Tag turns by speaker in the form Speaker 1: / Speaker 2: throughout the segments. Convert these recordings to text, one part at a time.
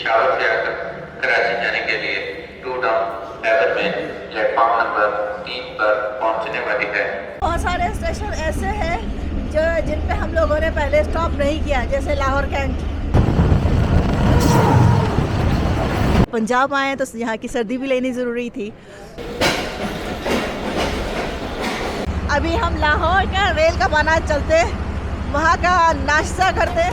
Speaker 1: पेशावर से आकर कराची जाने के लिए टू डाउन हैबरमेल प्लेटफॉर्म नंबर 3 पर पहुंचने वाली है।
Speaker 2: बहुत सारे स्टेशन ऐसे हैं जो जिन पे हम लोगों ने पहले स्टॉप नहीं किया, जैसे लाहौर कैंट। पंजाब आए तो यहाँ की सर्दी भी लेनी ज़रूरी थी। अभी हम लाहौर का रेल का बना चलते, वहाँ का नाश्ता करते।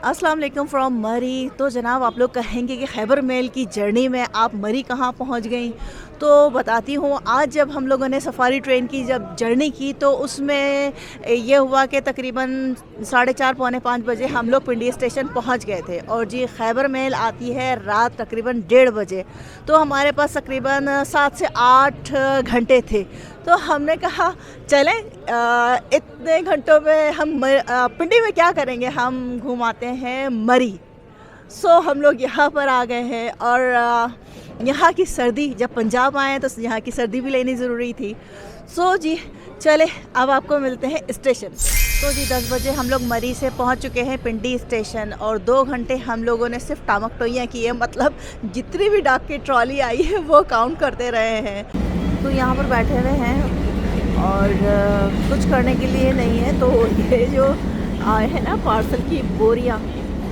Speaker 2: अस्सलाम वालेकुम फ्रॉम मरी। तो जनाब आप लोग कहेंगे कि खैबर मेल की जर्नी में आप मरी कहाँ पहुँच गई, तो बताती हूँ। आज जब हम लोगों ने सफ़ारी ट्रेन की जब जर्नी की तो उसमें ये हुआ कि तकरीबन 4:30 पौने 5 बजे हम लोग पिंडी स्टेशन पहुँच गए थे। और जी खैबर मेल आती है रात तकरीबन 1:30 बजे, तो हमारे पास तकरीबन 7 से 8 घंटे थे। तो हमने कहा चलें इतने घंटों में हम पिंडी में क्या करेंगे, हम घुमाते हैं मरी। सो हम लोग यहाँ पर आ गए हैं और यहाँ की सर्दी, जब पंजाब आए तो यहाँ की सर्दी भी लेनी ज़रूरी थी। सो जी चले अब आपको मिलते हैं स्टेशन। तो जी 10 बजे हम लोग मरी से पहुँच चुके हैं पिंडी स्टेशन और 2 घंटे हम लोगों ने सिर्फ टामक टोइयाँ की है, मतलब जितनी भी डाक की ट्रॉली आई है वो काउंट करते रहे हैं। तो यहाँ पर बैठे हुए हैं और कुछ करने के लिए नहीं है। तो ये जो आए हैं ना पार्सल की बोरियाँ,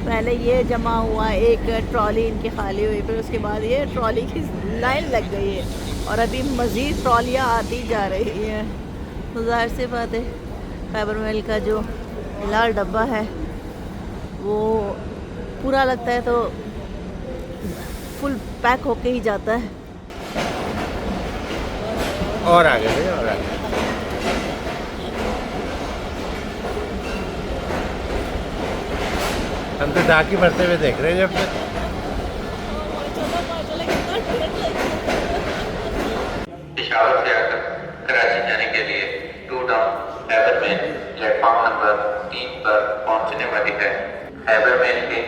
Speaker 2: पहले ये जमा हुआ, एक ट्रॉली इनकी खाली हुई, फिर उसके बाद ये ट्रॉली की लाइन लग गई है और अभी मज़ीद ट्रॉलियाँ आती जा रही हैं। तो ज़ाहिर सी बात है खैबर मेल का जो लाल डब्बा है वो पूरा लगता है तो फुल पैक होके ही जाता है।
Speaker 3: और आगे भैया और आगे। हम तो डाकी भरते हुए देख रहे हैं जब तक।
Speaker 1: पेशावर से आकर कराची जाने के लिए टू डाउन हैबरमेल प्लेटफॉर्म नंबर 3 पर पहुंचने वाली है। हैबरमेल के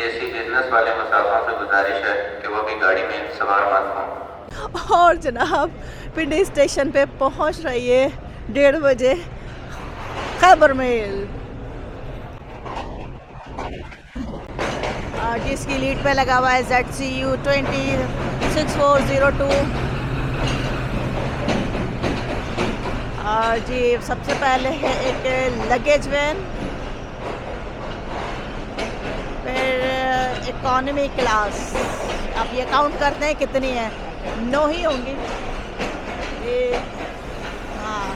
Speaker 1: एसी बिजनेस वाले मुसाफिरों से गुजारिश है कि वो भी गाड़ी में सवार मत हों।
Speaker 2: और जनाब पिंडी स्टेशन पे पहुंच रही है 1:30 बजे खैबर मेल, जिसकी लीड पे लगा हुआ है ZCU 206402। और जी सबसे पहले है एक लगेज वैन, फिर इकॉनमी क्लास। आप ये काउंट करते हैं कितनी है, 9 ही होंगी ये। हाँ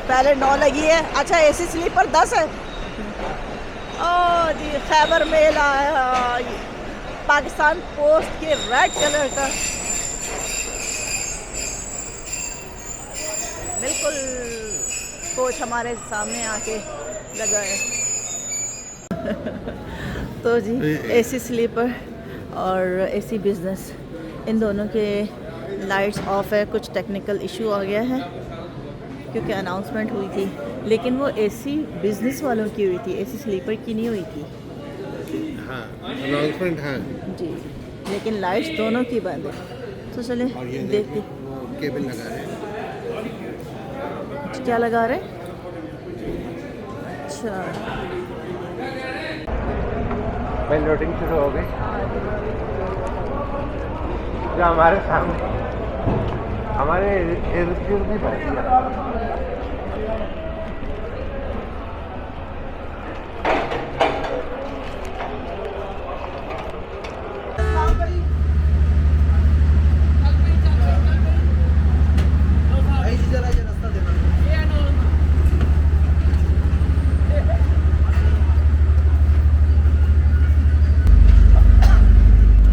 Speaker 2: पहले 9 लगी है। अच्छा एसी स्लीपर 10 है। ओ जी खैबर मेल आया, पाकिस्तान पोस्ट के रेड कलर का, बिल्कुल कोच हमारे सामने आके लगा है। तो जी एसी स्लीपर और एसी बिजनेस, इन दोनों के लाइट्स ऑफ है। कुछ टेक्निकल इशू आ गया है क्योंकि अनाउंसमेंट हुई थी, लेकिन वो एसी बिजनेस वालों की हुई थी, एसी स्लीपर की नहीं हुई थी।
Speaker 3: हाँ अनाउंसमेंट हाँ
Speaker 2: जी, लेकिन लाइट्स दोनों की बंद है। तो चले देखते।
Speaker 3: केबल लगा रहे हैं।
Speaker 2: क्या लगा रहे? अच्छा
Speaker 3: भाई लोडिंग शुरू हो गई। जो हमारे सामने हमारे इर्द गिर्द भी भरती है।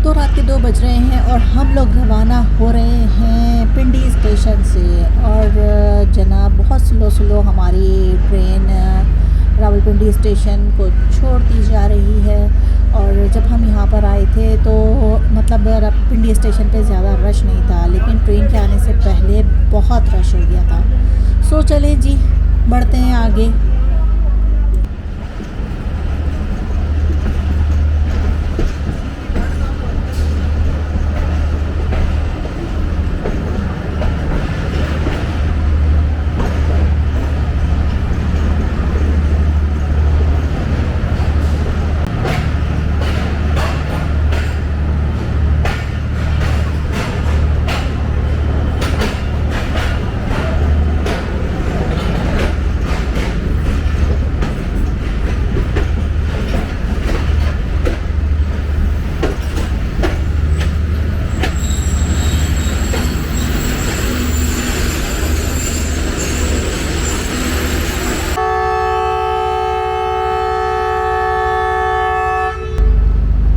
Speaker 2: तो रात के 2 बज रहे हैं और हम लोग रवाना हो रहे हैं पिंडी स्टेशन से। और जनाब बहुत स्लो हमारी ट्रेन रावलपिंडी स्टेशन को छोड़ती जा रही है। और जब हम यहाँ पर आए थे तो मतलब पिंडी स्टेशन पे ज़्यादा रश नहीं था, लेकिन ट्रेन के आने से बहुत रश हो गया था। सो चले जी, बढ़ते हैं आगे।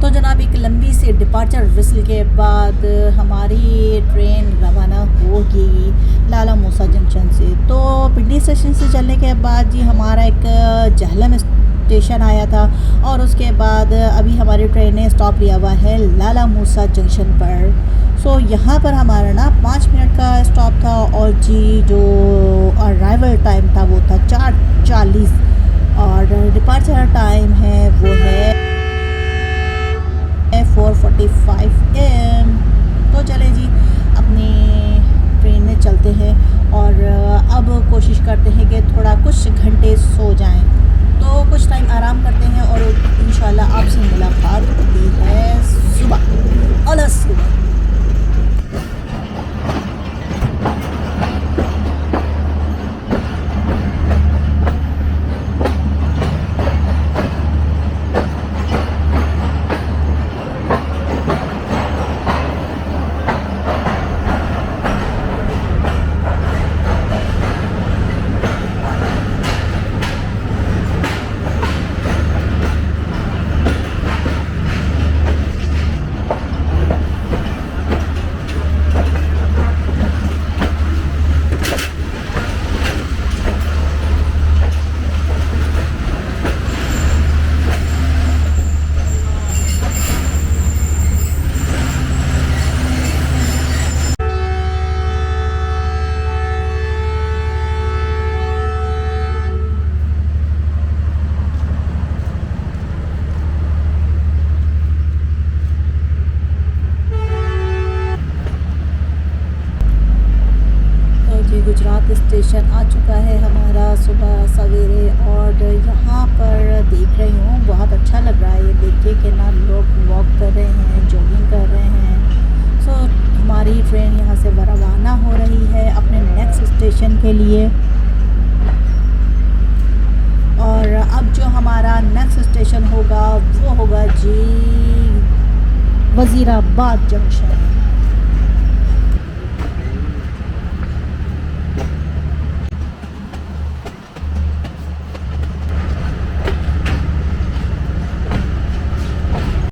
Speaker 2: तो जनाब, एक लंबी सी डिपार्चर विसल के बाद हमारी ट्रेन रवाना होगी लाला मूसा जंक्शन से। तो पिंडी स्टेशन से चलने के बाद जी हमारा एक जहलम स्टेशन आया था, और उसके बाद अभी हमारी ट्रेन ने स्टॉप लिया हुआ है लाला मूसा जंक्शन पर। सो यहाँ पर हमारा ना 5 मिनट का स्टॉप था, और जी जो अराइवल टाइम था वो था 4:40, और डिपार्चर टाइम है वो है 4:45 AM। तो चले जी, अपनी ट्रेन में चलते हैं, और अब कोशिश करते हैं कि थोड़ा कुछ घंटे सो जाएं। तो कुछ टाइम आराम करते हैं, और इंशाल्लाह आपसे मुलाकात होती है सुबह अलग सुबह। गुजरात स्टेशन आ चुका है हमारा सुबह सवेरे, और यहाँ पर देख रही हूँ बहुत अच्छा लग रहा है ये देख के कि ना लोग वॉक कर रहे हैं, जॉगिंग कर रहे हैं। सो हमारी ट्रेन यहाँ से रवाना हो रही है अपने नेक्स्ट स्टेशन के लिए, और अब जो हमारा नेक्स्ट स्टेशन होगा वो होगा जी वज़ीराबाद जंक्शन।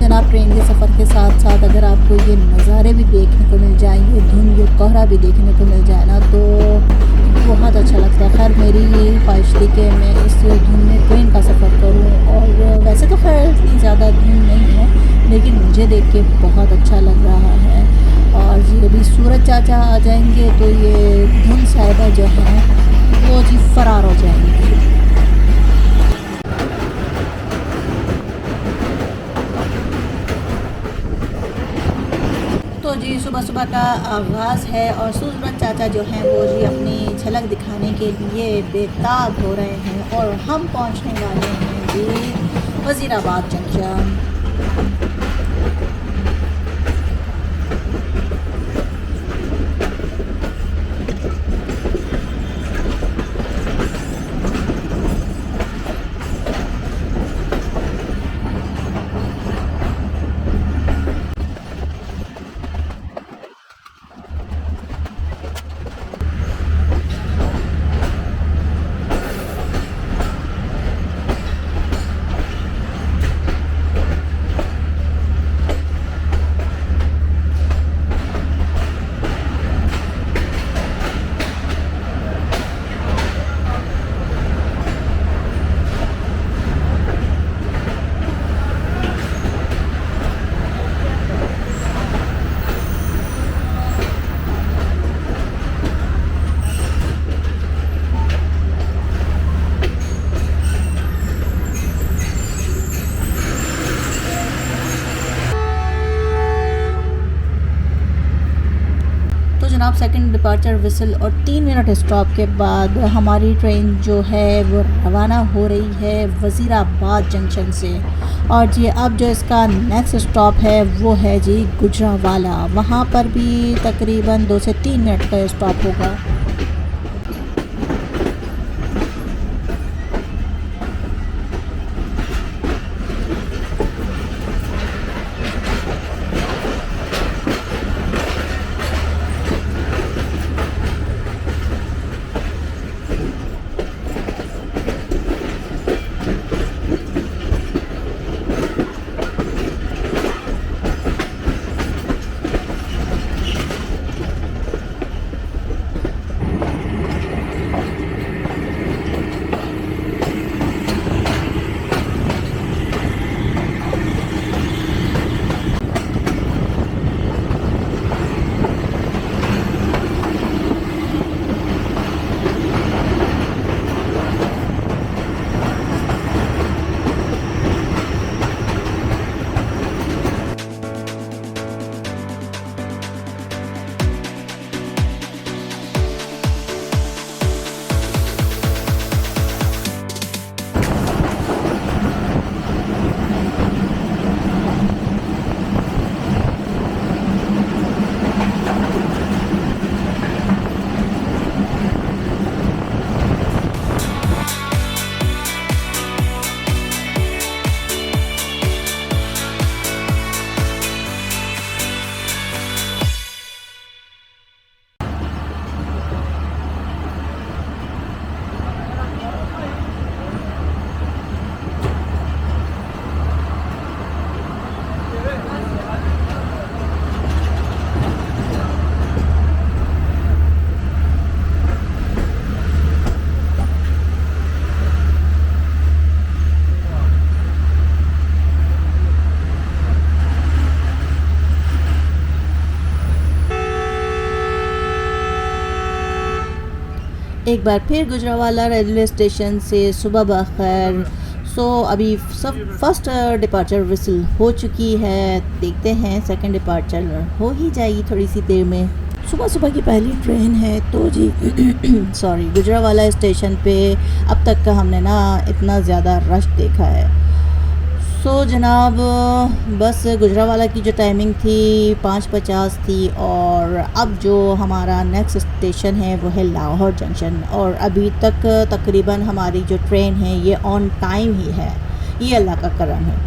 Speaker 2: जनाब, ट्रेन के सफ़र के साथ साथ अगर आपको ये नज़ारे भी देखने को मिल जाए, ये धुंध ये कोहरा भी देखने को मिल जाए ना, तो बहुत अच्छा लगता है। खैर मेरी ये ख्वाहिश थी कि मैं इस धुंध में ट्रेन का सफ़र करूं, और वैसे तो खैर इतनी ज़्यादा धुंध नहीं है, लेकिन मुझे देख के बहुत अच्छा लग रहा है। और जी अभी सूरज चाचा आ जाएंगे तो ये धुंध साहिबा जो है वो जी फ़रार हो जाएंगी। तो जी सुबह सुबह का आगाज़ है, और सूरज चाचा जो हैं वो जी अपनी झलक दिखाने के लिए बेताब हो रहे हैं, और हम पहुंचने वाले हैं जी वज़ीराबाद जंक्शन। जनाब सेकंड डिपार्चर विसल और 3 मिनट स्टॉप के बाद हमारी ट्रेन जो है वो रवाना हो रही है वज़ीराबाद जंक्शन से। और जी अब जो इसका नेक्स्ट स्टॉप है वो है जी गुजरावाला। वहाँ पर भी तकरीबन 2 से 3 मिनट का स्टॉप होगा। एक बार फिर गुजरावाला रेलवे स्टेशन से सुबह बखैर। अभी सब फर्स्ट डिपार्चर विसल हो चुकी है। देखते हैं सेकंड डिपार्चर हो ही जाएगी थोड़ी सी देर में। सुबह सुबह की पहली ट्रेन है तो जी सॉरी गुजरावाला स्टेशन पे अब तक का हमने ना इतना ज़्यादा रश देखा है। जनाब बस गुजरावाला की जो टाइमिंग थी 5:50 थी और अब जो हमारा नेक्स्ट स्टेशन है वो है लाहौर जंक्शन। और अभी तक तकरीबन हमारी जो ट्रेन है ये ऑन टाइम ही है। ये अल्लाह का करम है।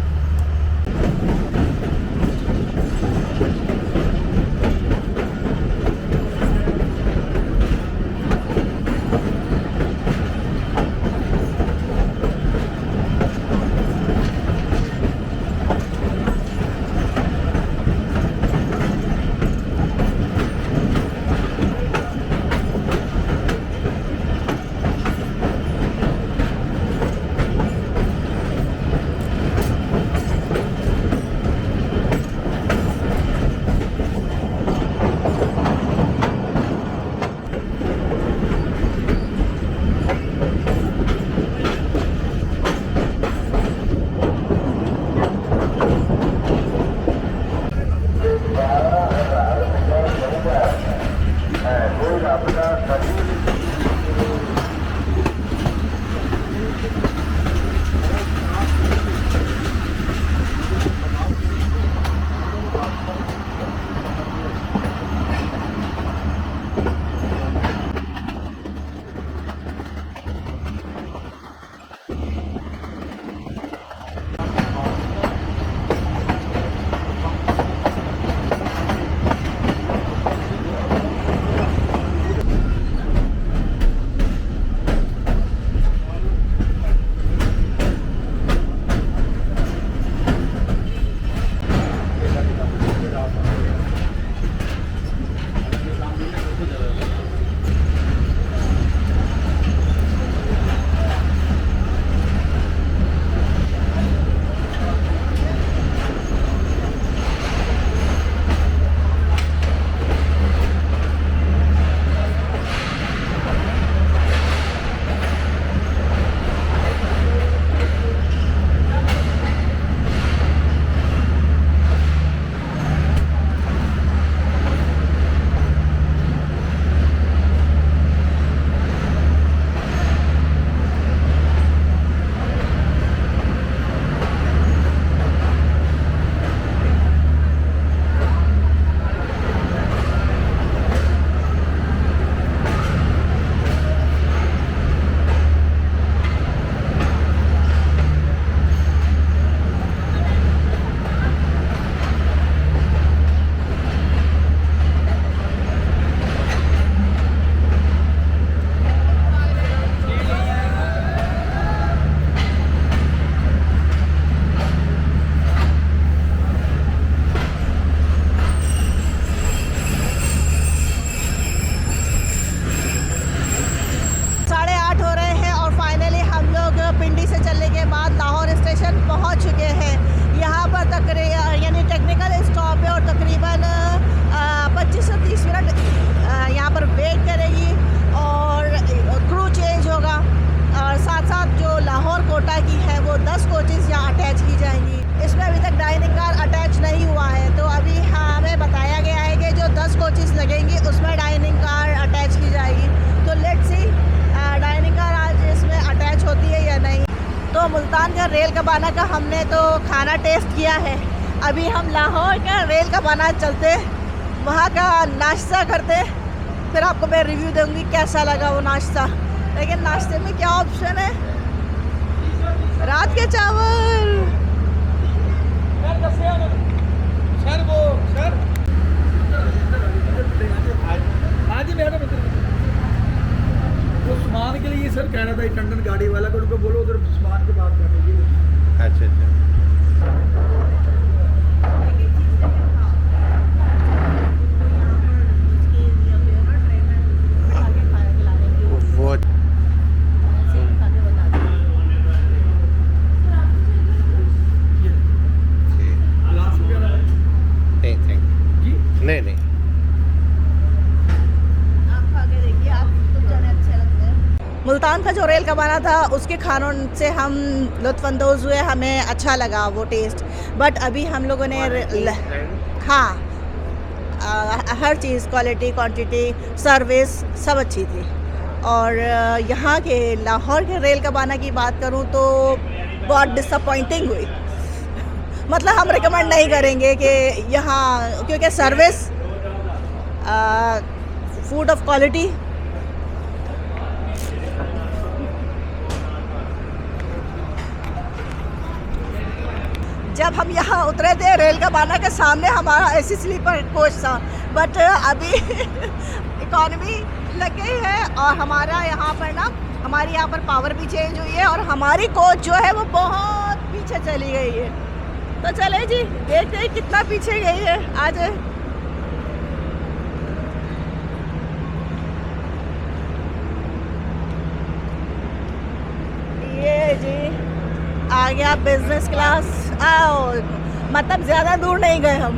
Speaker 2: स्टेशन पहुंच चुके हैं। यहाँ पर तकरीबन यानी टेक्निकल स्टॉप है और तकरीबन 25 से 30 मिनट यहाँ पर वेट करेगी और क्रू चेंज होगा। और साथ साथ जो लाहौर कोटा की है वो 10 कोचेज़ यहाँ अटैच की जाएंगी। इसमें अभी तक डाइनिंग कार अटैच नहीं हुआ है, तो अभी हमें बताया गया है कि जो 10 कोचेज़ लगेंगी उसमें डाइनिंग कार अटैच की जाएगी। तो लेट्स सी डाइनिंग कार आज इसमें अटैच होती है या नहीं। तो मुल्तान का रेल कबाना का हमने तो खाना टेस्ट किया है, अभी हम लाहौर का रेल कबाना चलते, वहाँ का नाश्ता करते, फिर आपको मैं रिव्यू दूँगी कैसा लगा वो नाश्ता। लेकिन नाश्ते में क्या ऑप्शन है? रात के चावल।
Speaker 4: आज ही मैडम वो सामान के लिए सर कह रहा था टंडन गाड़ी वाला को उनको बोलो उधर सामान की बात कर लीजिए।
Speaker 3: अच्छा अच्छा। वो
Speaker 4: ग्लास वगैरह
Speaker 3: नहीं थैंक
Speaker 4: जी
Speaker 3: नहीं नहीं
Speaker 2: आप खा के देखिए, आप कुछ जाने अच्छे लगते हैं। मुल्तान का जो रेल कबाना था उसके खानों से हम लुत्फ़अंदोज़ हुए, हमें अच्छा लगा वो टेस्ट। बट अभी हम लोगों ने हाँ हर चीज़ क्वालिटी क्वांटिटी सर्विस सब अच्छी थी। और यहाँ के लाहौर के रेल कबाना की बात करूँ तो बहुत डिसअपॉइंटिंग हुई। मतलब हम रिकमेंड नहीं करेंगे कि यहाँ, क्योंकि सर्विस फूड ऑफ क्वालिटी जब हम यहाँ उतरे थे रेल कबाना के सामने हमारा एसी स्लीपर कोच था, बट अभी इकॉनमी लग गई है और हमारा यहाँ पर ना हमारी यहाँ पर पावर भी चेंज हुई है और हमारी कोच जो है वो बहुत पीछे चली गई है। तो चले जी देखते हैं कितना पीछे गई है आज। ये जी आ गया बिजनेस क्लास। आओ मतलब ज़्यादा दूर नहीं गए हम,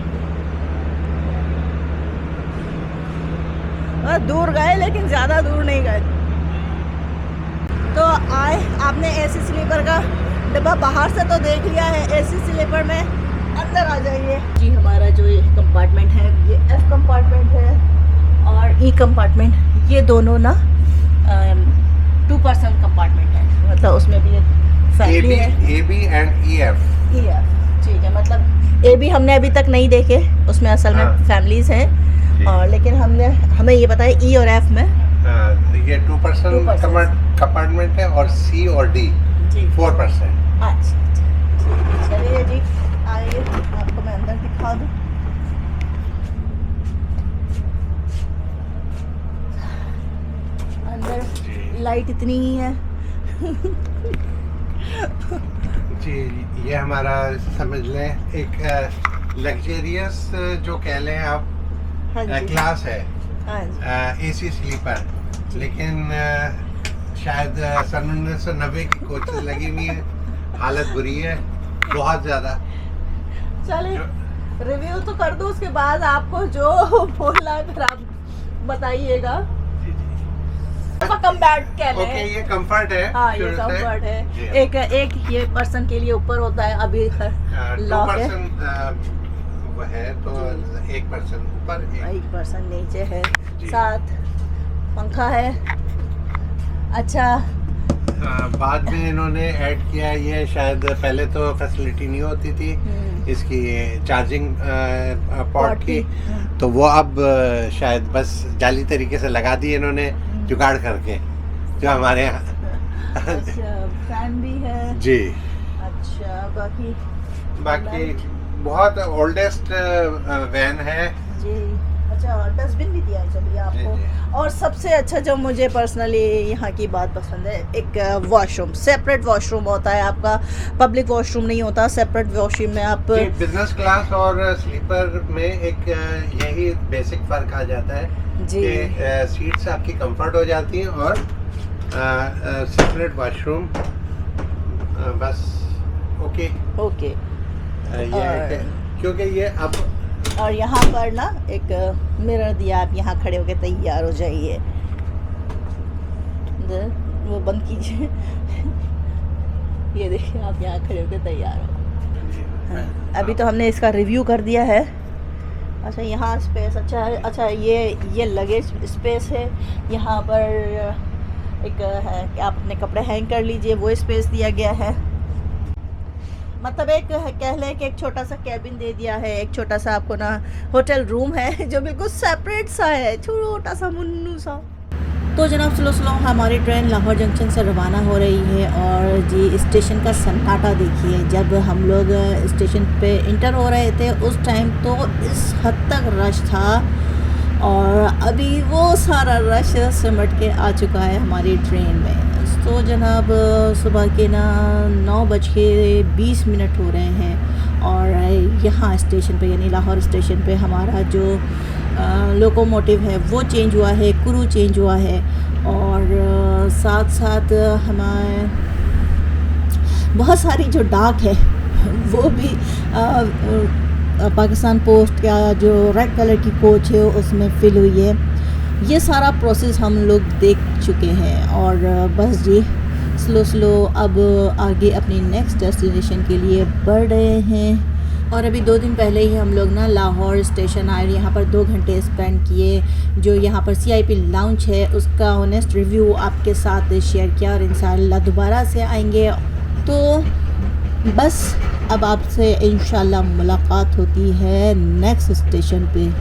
Speaker 2: दूर गए लेकिन ज़्यादा दूर नहीं गए। तो आए, आपने एसी स्लीपर का डब्बा बाहर से तो देख लिया है, एसी स्लीपर में अंदर आ जाइए जी। हमारा जो ये कंपार्टमेंट है ये एफ कंपार्टमेंट है और ई कंपार्टमेंट, ये दोनों ना 2 पर्सन कंपार्टमेंट है। मतलब उसमें भी फैमिली है,
Speaker 3: A B and E F.
Speaker 2: ठीक है, मतलब ए भी हमने अभी तक नहीं देखे, उसमें असल में फैमिलीज हैं। और लेकिन हमें ये पता है ई और एफ में
Speaker 3: ये 2 पर्सन कंपार्टमेंट है और सी और डी 4%।
Speaker 2: अच्छा चलिए जी आइए आपको मैं अंदर दिखा दूँ। अंदर लाइट इतनी ही है
Speaker 3: जी। ये हमारा समझ लें एक लग्जरियस जो कह लें आप
Speaker 2: हाँ जी,
Speaker 3: क्लास है,
Speaker 2: हाँ जी।
Speaker 3: एसी स्लीपर, लेकिन शायद सन 1990 की कोचेस लगी हुई है, हालत बुरी है बहुत ज़्यादा।
Speaker 2: चलिए रिव्यू तो कर दो, उसके बाद आपको जो बोलना है फिर आप बताइएगा। कंफर्ट कह लें।
Speaker 3: ओके ये कंफर्ट है।
Speaker 2: हाँ ये कंफर्ट है। एक ये पर्सन के लिए ऊपर होता है, अभी लॉक है।
Speaker 3: वो है तो 1 पर्सन ऊपर
Speaker 2: 1 पर्सन नीचे है, साथ पंखा है। अच्छा
Speaker 3: बाद में इन्होंने ऐड किया, ये शायद पहले तो फैसिलिटी नहीं होती थी इसकी चार्जिंग पॉट की, तो वो अब शायद बस जाली तरीके से लगा दी इन्होंने जुगाड़ करके, जो हमारे यहाँ।
Speaker 2: अच्छा फैन भी है
Speaker 3: जी।
Speaker 2: अच्छा
Speaker 3: बाकी बहुत ओल्डेस्ट वैन है
Speaker 2: जी। अच्छा डस्टबिन भी दिया है चलिए आपको।
Speaker 3: जी।
Speaker 2: और सबसे अच्छा जो मुझे पर्सनली यहाँ की बात पसंद है, एक वॉशरूम, सेपरेट वॉशरूम होता है आपका, पब्लिक वॉशरूम नहीं होता, सेपरेट वॉशरूम में आप।
Speaker 3: बिजनेस क्लास और स्लीपर में एक यही बेसिक फ़र्क आ जाता है
Speaker 2: जी।
Speaker 3: कि सीट्स आपकी कंफर्ट हो जाती हैं और सेपरेट वॉशरूम बस ओके
Speaker 2: ओके।
Speaker 3: ये है कि क्योंकि ये अब
Speaker 2: और यहाँ पर ना एक मिरर दिया, आप यहाँ खड़े होकर तैयार हो जाइए। वो बंद कीजिए। ये देखिए, आप यहाँ खड़े होकर तैयार हो। हाँ, अभी तो हमने इसका रिव्यू कर दिया है। अच्छा, यहाँ स्पेस अच्छा है। अच्छा, ये लगेज स्पेस है। यहाँ पर एक है कि आप अपने कपड़े हैंग कर लीजिए, वो स्पेस दिया गया है। मतलब एक कह लें कि एक छोटा सा कैबिन दे दिया है, एक छोटा सा आपको ना होटल रूम है जो बिल्कुल सेपरेट सा है, छोटा सा मुन्नू सा। तो जनाब स्लो स्लो हमारी ट्रेन लाहौर जंक्शन से रवाना हो रही है और जी स्टेशन का सन्नाटा देखिए। जब हम लोग स्टेशन पे इंटर हो रहे थे उस टाइम तो इस हद तक रश था और अभी वो सारा रश सिमट के आ चुका है हमारी ट्रेन में। तो जनाब सुबह के ना 9:20 हो रहे हैं और यहाँ स्टेशन पे यानी लाहौर स्टेशन पे हमारा जो लोकोमोटिव है वो चेंज हुआ है, क्रू चेंज हुआ है और साथ साथ हमारे बहुत सारी जो डाक है वो भी पाकिस्तान पोस्ट का जो रेड कलर की कोच है उसमें फिल हुई है। ये सारा प्रोसेस हम लोग देख चुके हैं और बस जी स्लो स्लो अब आगे अपनी नेक्स्ट डेस्टिनेशन के लिए बढ़ रहे हैं। और अभी 2 दिन पहले ही हम लोग ना लाहौर स्टेशन आए, यहाँ पर 2 घंटे स्पेंड किए। जो यहाँ पर CIP लाउंज है उसका ऑनेस्ट रिव्यू आपके साथ शेयर किया और इंशाल्लाह दोबारा से आएंगे। तो बस अब आपसे इंशाल्लाह मुलाकात होती है नेक्स्ट स्टेशन पे।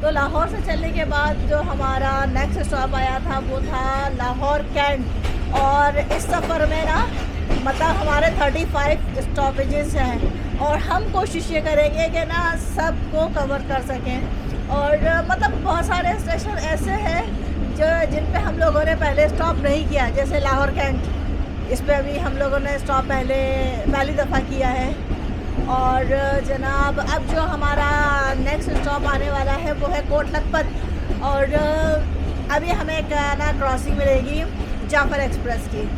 Speaker 2: तो लाहौर से चलने के बाद जो हमारा नेक्स्ट स्टॉप आया था वो था लाहौर कैंट। और इस सफ़र में ना मतलब हमारे 35 स्टॉपेजेस हैं और हम कोशिश ये करेंगे कि ना सबको कवर कर सकें। और मतलब बहुत सारे स्टेशन ऐसे हैं जो जिन पे हम लोगों ने पहले स्टॉप नहीं किया, जैसे लाहौर कैंट। इस पे अभी हम लोगों ने स्टॉप पहली दफ़ा किया है। और जनाब अब जो हमारा नेक्स्ट स्टॉप आने वाला है वो है कोट लखपत और अभी हमें एक ना क्रॉसिंग मिलेगी जाफर एक्सप्रेस की।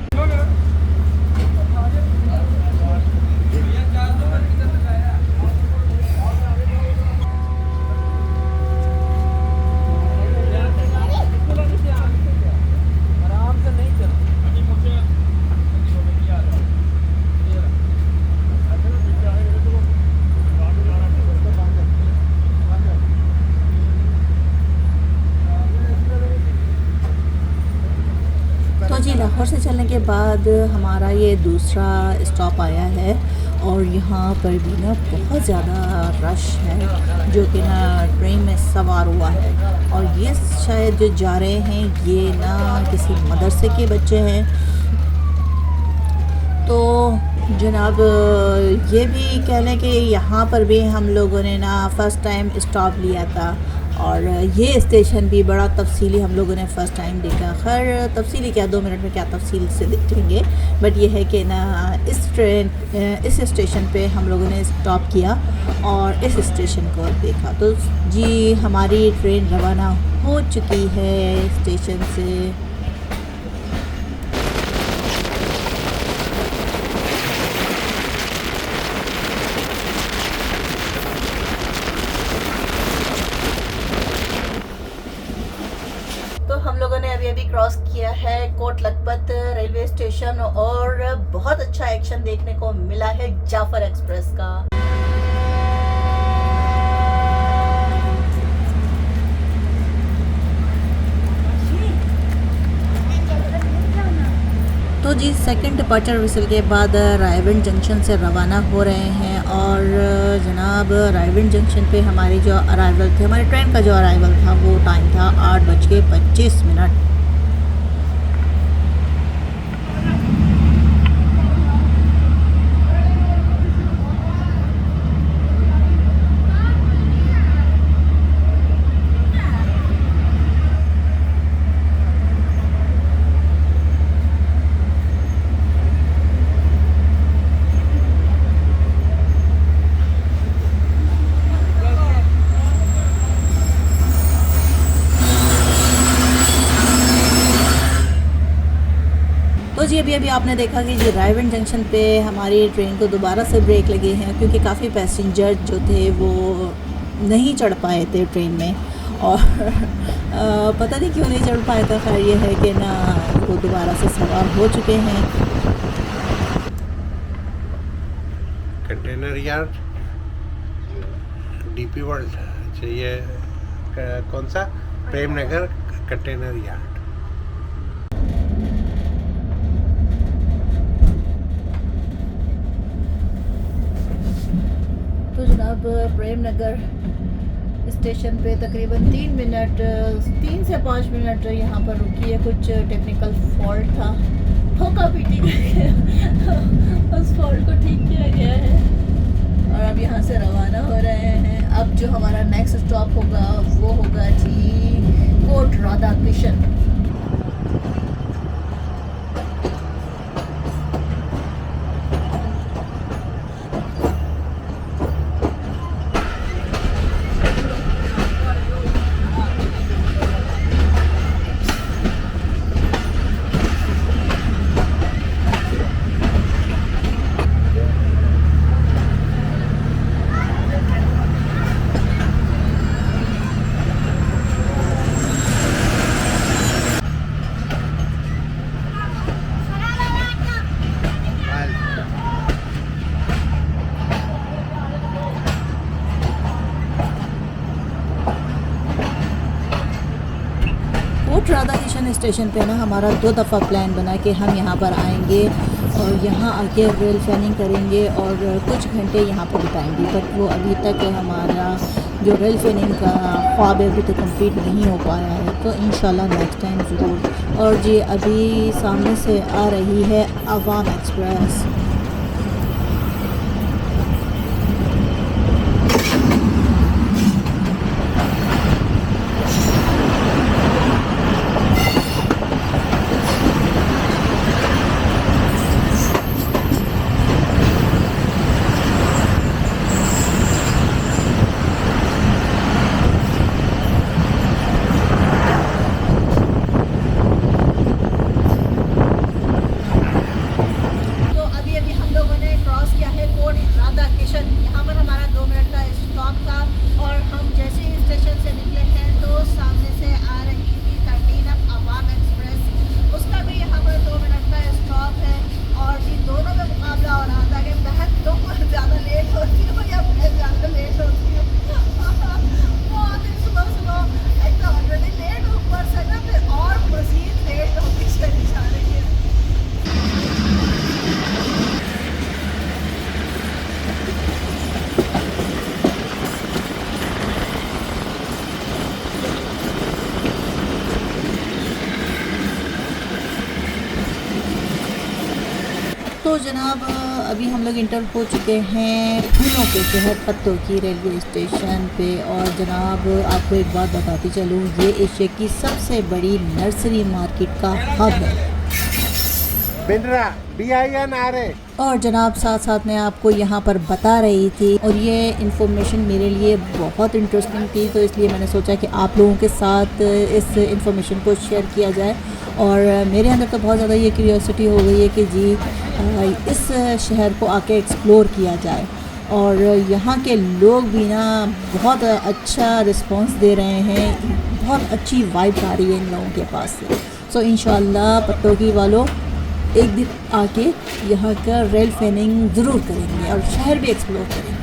Speaker 2: तो जी लाहौर से चलने के बाद हमारा ये दूसरा स्टॉप आया है और यहाँ पर भी ना बहुत ज़्यादा रश है जो कि ना ट्रेन में सवार हुआ है। और ये शायद जो जा रहे हैं ये ना किसी मदरसे के बच्चे हैं। तो जनाब ये भी कह लें कि यहाँ पर भी हम लोगों ने ना फ़र्स्ट टाइम स्टॉप लिया था और ये स्टेशन भी बड़ा तफसीली हम लोगों ने फ़र्स्ट टाइम देखा। खैर तफसीली क्या, 2 मिनट में क्या तफसील से देखेंगे, बट ये है कि ना इस स्टेशन पे हम लोगों ने स्टॉप किया और इस स्टेशन को देखा। तो जी हमारी ट्रेन रवाना हो चुकी है स्टेशन से। तो हम लोगों ने अभी क्रॉस किया है कोट लखपत रेलवे स्टेशन और बहुत अच्छा एक्शन देखने को मिला है जाफर एक्सप्रेस का। तो जी सेकंड डिपार्चर विसल के बाद रायविंड जंक्शन से रवाना हो रहे हैं और जनाब रायविंड जंक्शन पे हमारी जो अराइवल थी, हमारी ट्रेन का जो अराइवल था वो टाइम था 8:25। तो जी अभी आपने देखा कि जी रायविंड जंक्शन पे हमारी ट्रेन को दोबारा से ब्रेक लगे हैं क्योंकि काफ़ी पैसेंजर जो थे वो नहीं चढ़ पाए थे ट्रेन में और पता नहीं क्यों नहीं चढ़ पाए था। खैर ये है कि ना वो दोबारा से सवार हो चुके हैं।
Speaker 3: कंटेनर यार्ड, डीपी वर्ल्ड, अच्छा ये कौन सा, प्रेम नगर कंटेनर यार्ड।
Speaker 2: तो जनाब प्रेम नगर स्टेशन पे तकरीबन 3 से 5 मिनट यहाँ पर रुकी है। कुछ टेक्निकल फॉल्ट था, ठोका पीटी उस फॉल्ट को ठीक किया गया है और अब यहाँ से रवाना हो रहे हैं। अब जो हमारा नेक्स्ट स्टॉप होगा वो होगा जी कोट राधा कृष्ण। कोट राधा कृष्ण स्टेशन पे ना हमारा 2 दफ़ा प्लान बना कि हम यहाँ पर आएंगे और यहाँ आके रेल फैनिंग करेंगे और कुछ घंटे यहाँ पर बिताएंगे, बट वो अभी तक हमारा जो रेल फैनिंग का ख्वाब है अभी तक कंप्लीट नहीं हो पाया है। तो इंशाल्लाह नेक्स्ट टाइम ज़रूर। और जी अभी सामने से आ रही है अवाम एक्सप्रेस। तो जनाब अभी हम लोग इंटर हो चुके हैं फूलों के शहर पत्तों की रेलवे स्टेशन पे। और जनाब आपको एक बात बताती चलूँ, ये एशिया की सबसे बड़ी नर्सरी मार्केट का हब है।
Speaker 3: बिंद्रा BIN आ रहे।
Speaker 2: और जनाब साथ साथ मैं आपको यहाँ पर बता रही थी और ये इन्फॉर्मेशन मेरे लिए बहुत इंटरेस्टिंग थी, तो इसलिए मैंने सोचा कि आप लोगों के साथ इस इन्फॉर्मेशन को शेयर किया जाए। और मेरे अंदर तो बहुत ज़्यादा ये क्यूरियोसिटी हो गई है कि जी इस शहर को आके एक्सप्लोर किया जाए। और यहाँ के लोग भी ना बहुत अच्छा रिस्पांस दे रहे हैं, बहुत अच्छी वाइब आ रही है इन लोगों के पास से। सो इंशाल्लाह पत्तों वालों एक दिन आके यहाँ का रेल फैनिंग ज़रूर करेंगे और शहर भी एक्सप्लोर करेंगे।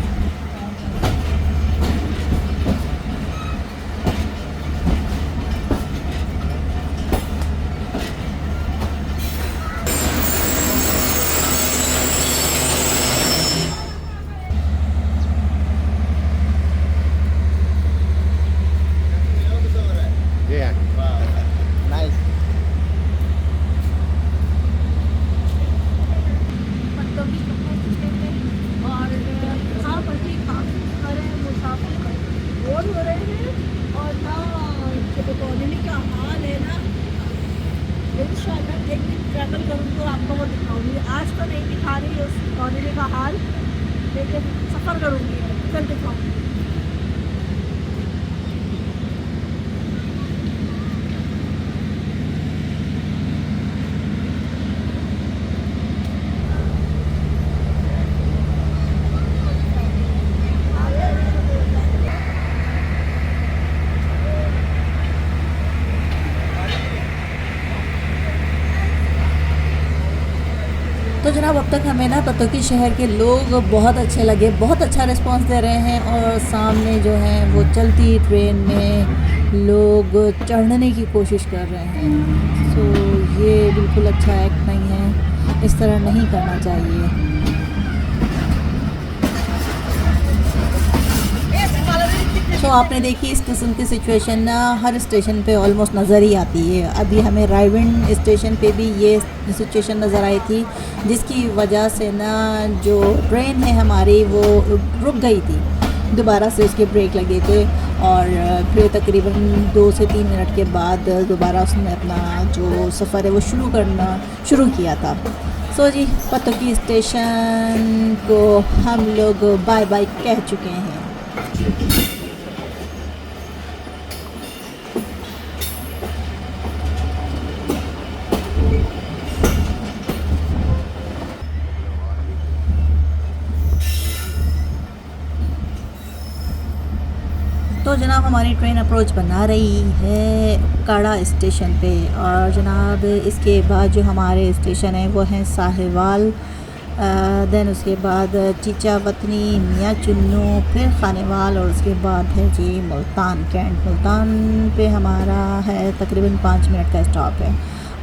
Speaker 2: एक दिन ट्रैवल करूँगी तो आपको वो दिखाऊंगी। आज तो नहीं दिखा रही उस कॉलोनी का हाल, लेकिन सफ़र करूँगी फिर दिखाऊंगी। तो जनाब अब तक हमें ना पत्तों की शहर के लोग बहुत अच्छे लगे, बहुत अच्छा रिस्पांस दे रहे हैं। और सामने जो है वो चलती ट्रेन में लोग चढ़ने की कोशिश कर रहे हैं। सो ये बिल्कुल अच्छा एक्ट नहीं है, इस तरह नहीं करना चाहिए। तो आपने देखी इस किस्म की सिचुएशन ना हर स्टेशन पे ऑलमोस्ट नज़र ही आती है। अभी हमें रायविंड स्टेशन पे भी ये सिचुएशन नज़र आई थी, जिसकी वजह से ना जो ट्रेन है हमारी वो रुक गई थी, दोबारा से उसके ब्रेक लगे थे। और फिर तकरीबन 2 से 3 मिनट के बाद दोबारा उसने अपना जो सफ़र है वो शुरू किया था। सो जी पत्तों की स्टेशन को हम लोग बाय बाय कह चुके हैं। तो जनाब हमारी ट्रेन अप्रोच बना रही है उकाड़ा स्टेशन पे। और जनाब इसके बाद जो हमारे स्टेशन है वो हैं साहिवाल, देन उसके बाद चीचा वतनी, मियाँ चुन्नू, फिर खानेवाल और उसके बाद है जी मुल्तान कैंट। मुल्तान पे हमारा है तकरीबन 5 मिनट का स्टॉप है।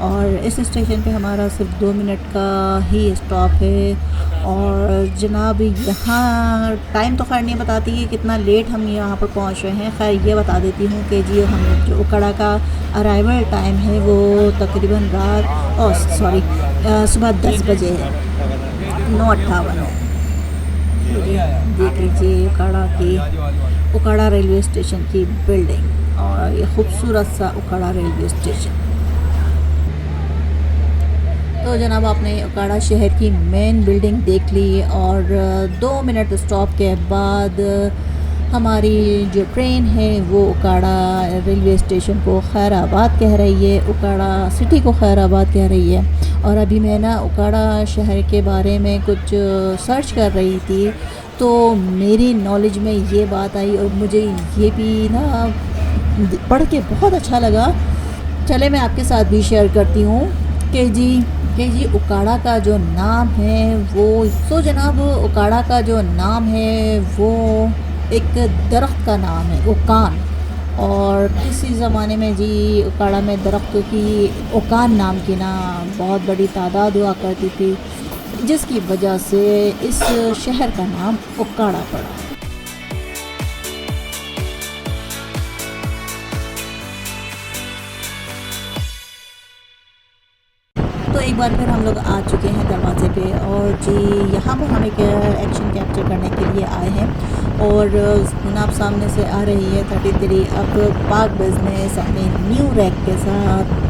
Speaker 2: और इस स्टेशन पे हमारा सिर्फ 2 मिनट का ही स्टॉप है। और जनाब यहाँ टाइम तो खैर नहीं बताती कि कितना लेट हम यहाँ पर पहुँच रहे हैं। खैर ये बता देती हूँ कि जी हम जो उकाड़ा का अराइवल टाइम है वो तकरीबन सुबह 10 बजे है, 9:58 है। देख लीजिए उकाड़ा रेलवे स्टेशन की बिल्डिंग और ये खूबसूरत सा उकाड़ा रेलवे स्टेशन। तो जनाब आपने उकाड़ा शहर की मेन बिल्डिंग देख ली। और 2 मिनट स्टॉप के बाद हमारी जो ट्रेन है वो उकाड़ा रेलवे स्टेशन को खैराबाद कह रही है, उकाड़ा सिटी को खैराबाद कह रही है। और अभी मैं ना उकाड़ा शहर के बारे में कुछ सर्च कर रही थी तो मेरी नॉलेज में ये बात आई और मुझे ये भी ना पढ़ के बहुत अच्छा लगा। चले मैं आपके साथ भी शेयर करती हूँ कि जी उकाड़ा का जो नाम है वो जनाब उकाड़ा का जो नाम है वो एक दरख्त का नाम है, ओकान। और किसी ज़माने में जी उकाड़ा में दरख्तों की ओकान नाम की ना बहुत बड़ी तादाद हुआ करती थी, जिसकी वजह से इस शहर का नाम उकाड़ा पड़ा। तो एक बार फिर हम लोग आ चुके हैं दरवाजे पे और जी यहाँ पर हम एक एक्शन कैप्चर करने के लिए आए हैं और जनाब सामने से आ रही है 33 अब पाक बिजनेस अपने न्यू रैक के साथ।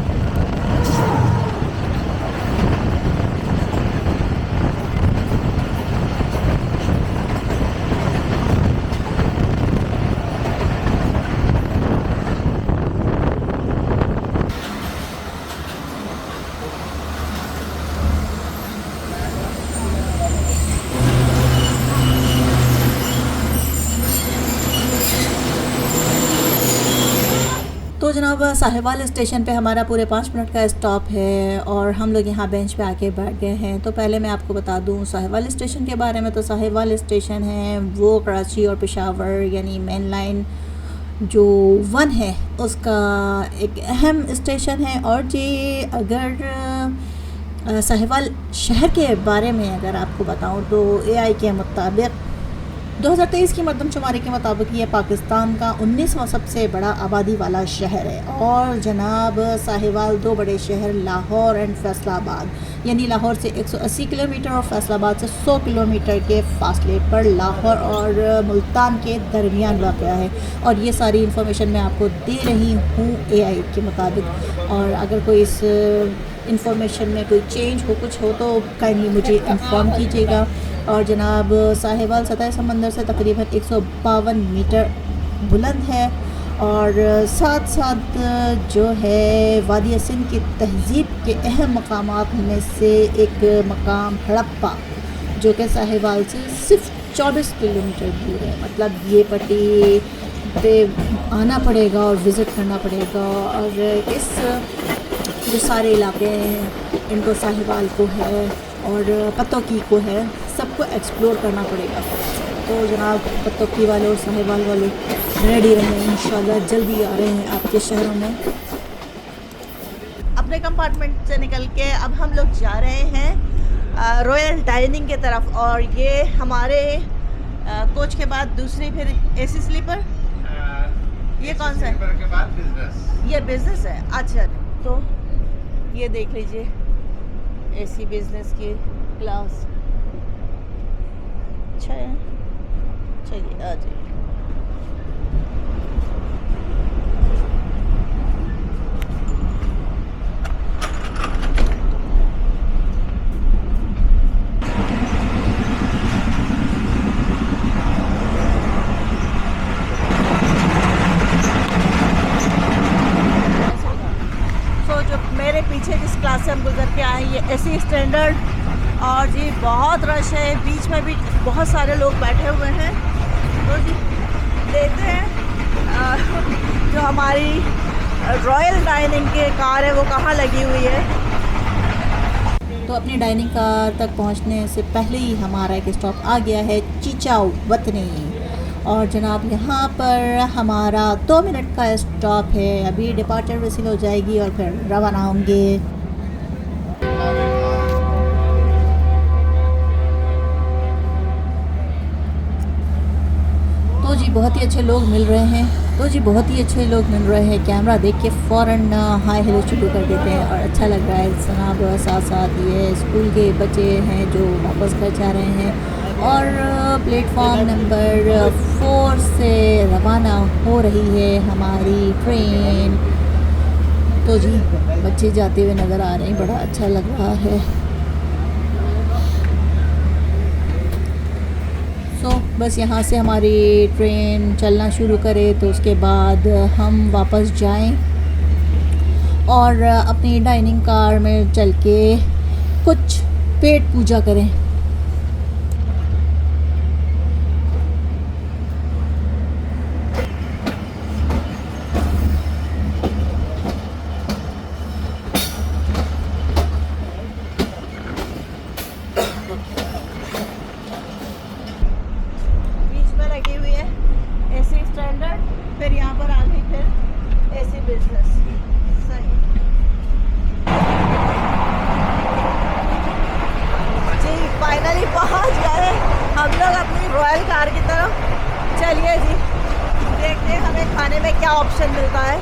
Speaker 2: तो जनाब साहिवाल स्टेशन पे हमारा पूरे 5 मिनट का स्टॉप है और हम लोग यहाँ बेंच पे आके बैठ गए हैं। तो पहले मैं आपको बता दूँ साहिवाल स्टेशन के बारे में। तो साहिवाल स्टेशन है वो कराची और पेशावर यानी मेन लाइन जो 1 है उसका एक अहम स्टेशन है। और जी अगर साहिवाल शहर के बारे में अगर आपको बताऊँ तो AI के मुताबिक 2023 की मरदमशुमारी के मुताबिक ये पाकिस्तान का 19वां सबसे बड़ा आबादी वाला शहर है। और जनाब साहिवाल 2 बड़े शहर लाहौर एंड फैसलाबाद यानी लाहौर से 180 किलोमीटर और फैसलाबाद से 100 किलोमीटर के फासले पर लाहौर और मुल्तान के दरमियान वाक़या है। और ये सारी इन्फॉर्मेशन मैं आपको दे रही हूँ AI के मुताबिक। और अगर कोई इस इन्फॉर्मेशन में कोई चेंज हो कुछ हो तो काइंडली मुझे इन्फॉर्म कीजिएगा। और जनाब साहिवाल सतह समंदर से तकरीबन 152 मीटर बुलंद है और साथ साथ जो है वादी सिंध की तहज़ीब के अहम मकामात में से एक मकाम हड़प्पा जो कि साहिवाल से सिर्फ 24 किलोमीटर दूर है। मतलब ये पट्टी पे आना पड़ेगा और विज़िट करना पड़ेगा। और इस जो सारे इलाके हैं इनको साहिवाल को है और पतोकी को है सबको एक्सप्लोर करना पड़ेगा। तो जनाब पतोकी वाले और साहिवाल वाले रेडी रहें, इंशाल्लाह जल्दी आ रहे हैं आपके शहरों में।
Speaker 5: अपने कंपार्टमेंट से निकल के अब हम लोग जा रहे हैं रॉयल डाइनिंग की तरफ। और ये हमारे कोच के बाद दूसरी फिर AC स्लीपर। ये कौन सा है?
Speaker 3: के बाद बिजनेस।
Speaker 5: ये बिजनेस है। अच्छा तो ये देख लीजिए AC बिजनेस की क्लास। अच्छा है, चलिए आ जाइए। मेरे पीछे जिस क्लास से हम गुजर के आए ये AC स्टैंडर्ड। और जी बहुत रश है, बीच में भी बहुत सारे लोग बैठे हुए हैं। तो जी देखते हैं जो हमारी रॉयल डाइनिंग की कार है वो कहाँ लगी हुई है।
Speaker 2: तो अपनी डाइनिंग कार तक पहुंचने से पहले ही हमारा एक स्टॉप आ गया है चीचा वतनी। और जनाब यहाँ पर हमारा 2 मिनट का स्टॉप है। अभी डिपार्चर रिसीव हो जाएगी और फिर रवाना होंगे। तो जी बहुत ही अच्छे लोग मिल रहे हैं। तो जी बहुत ही अच्छे लोग मिल रहे हैं। कैमरा देख के फ़ौरन हाय हेलो शुरू कर देते हैं और अच्छा लग रहा है। जनाब साथ साथ ये स्कूल के बच्चे हैं जो वापस घर जा रहे हैं। और प्लेटफॉर्म नंबर 4 से रवाना हो रही है हमारी ट्रेन। तो जी बच्चे जाते हुए नज़र आ रहे हैं, बड़ा अच्छा लग रहा है। बस यहाँ से हमारी ट्रेन चलना शुरू करे तो उसके बाद हम वापस जाएं और अपनी डाइनिंग कार में चल के कुछ पेट पूजा करें।
Speaker 5: फिर यहाँ पर आ गई फिर AC बिजनेस। सही जी, फाइनली पहुँच गए हम लोग अपनी रॉयल कार की तरफ। चलिए जी देखते हैं हमें खाने में क्या ऑप्शन मिलता है।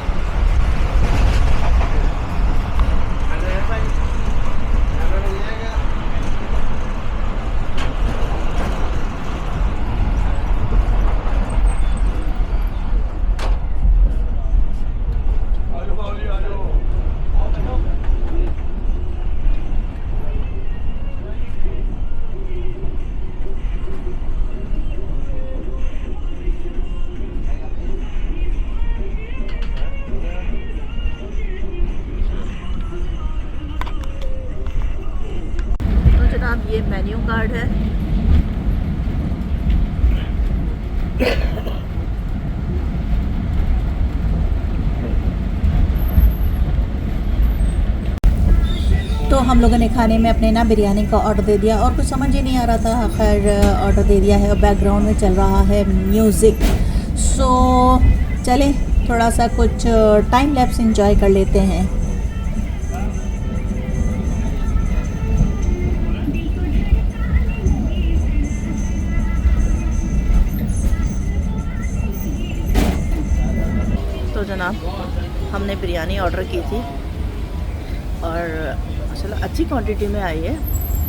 Speaker 2: जनाब ये मेन्यू कार्ड है। तो हम लोगों ने खाने में अपने ना बिरयानी का ऑर्डर दे दिया और कुछ समझ ही नहीं आ रहा था, खैर ऑर्डर दे दिया है और बैकग्राउंड में चल रहा है म्यूज़िक। सो चलें थोड़ा सा कुछ टाइम लैप्स एंजॉय कर लेते हैं। तो जनाब हमने बिरयानी ऑर्डर की थी और चलो अच्छी क्वांटिटी में आई है,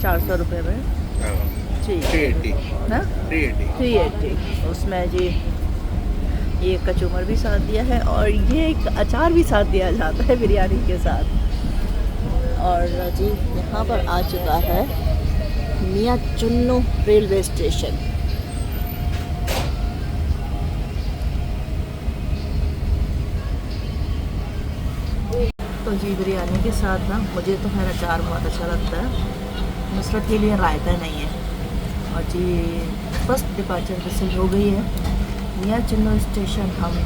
Speaker 2: 400 रुपये में जी।
Speaker 3: 380
Speaker 2: ना
Speaker 3: 380
Speaker 2: उसमें जी ये कचूमर भी साथ दिया है और ये एक अचार भी साथ दिया जाता है बिरयानी के साथ। और जी यहाँ पर आ चुका है मियाँ चुन्नू रेलवे स्टेशन। तो जी बिरयानी के साथ ना मुझे तो खैर अचार बहुत अच्छा लगता है, नुसरत के लिए रायता नहीं है। और जी फर्स्ट डिपार्चर विसल हो गई है मियाँ चुन्नू स्टेशन। हम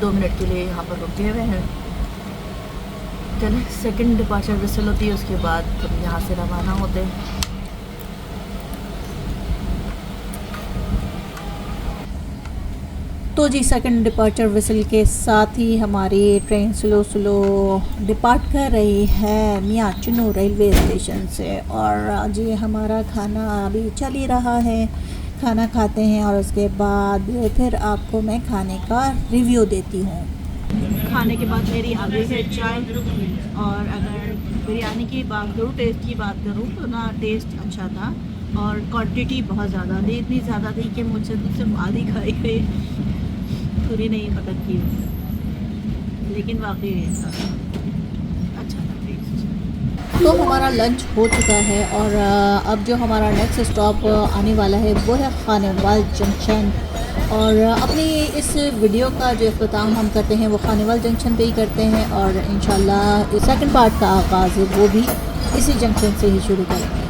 Speaker 2: 2 मिनट के लिए यहाँ पर रुके हुए हैं। चलिए सेकंड डिपार्चर विसल होती है, उसके बाद हम यहाँ से रवाना होते हैं। तो जी सेकंड डिपार्चर विसल के साथ ही हमारी ट्रेन स्लो डिपार्ट कर रही है मियाँ चुन्नू रेलवे स्टेशन से। और जी हमारा खाना अभी चल ही रहा है, खाना खाते हैं और उसके बाद फिर आपको मैं खाने का रिव्यू देती हूँ। खाने के बाद मेरी आ गई है चाय। और अगर बिरयानी की बात करूँ, टेस्ट की बात करूँ तो ना टेस्ट अच्छा था और क्वांटिटी बहुत ज़्यादा थी, इतनी ज़्यादा थी कि मुझसे तो सिर्फ आधी खाई गई, पूरी नहीं पता की, लेकिन वाकई अच्छा था टेस्ट। तो हमारा लंच हो चुका है और अब जो हमारा नेक्स्ट स्टॉप आने वाला है वो है खानेवाल जंक्शन। और अपनी इस वीडियो का जो इख्तिताम हम करते हैं वो खानेवाल जंक्शन पे ही करते हैं और इंशाल्लाह सेकंड पार्ट का आगाज़ वो भी इसी जंक्शन से ही शुरू करेंगे।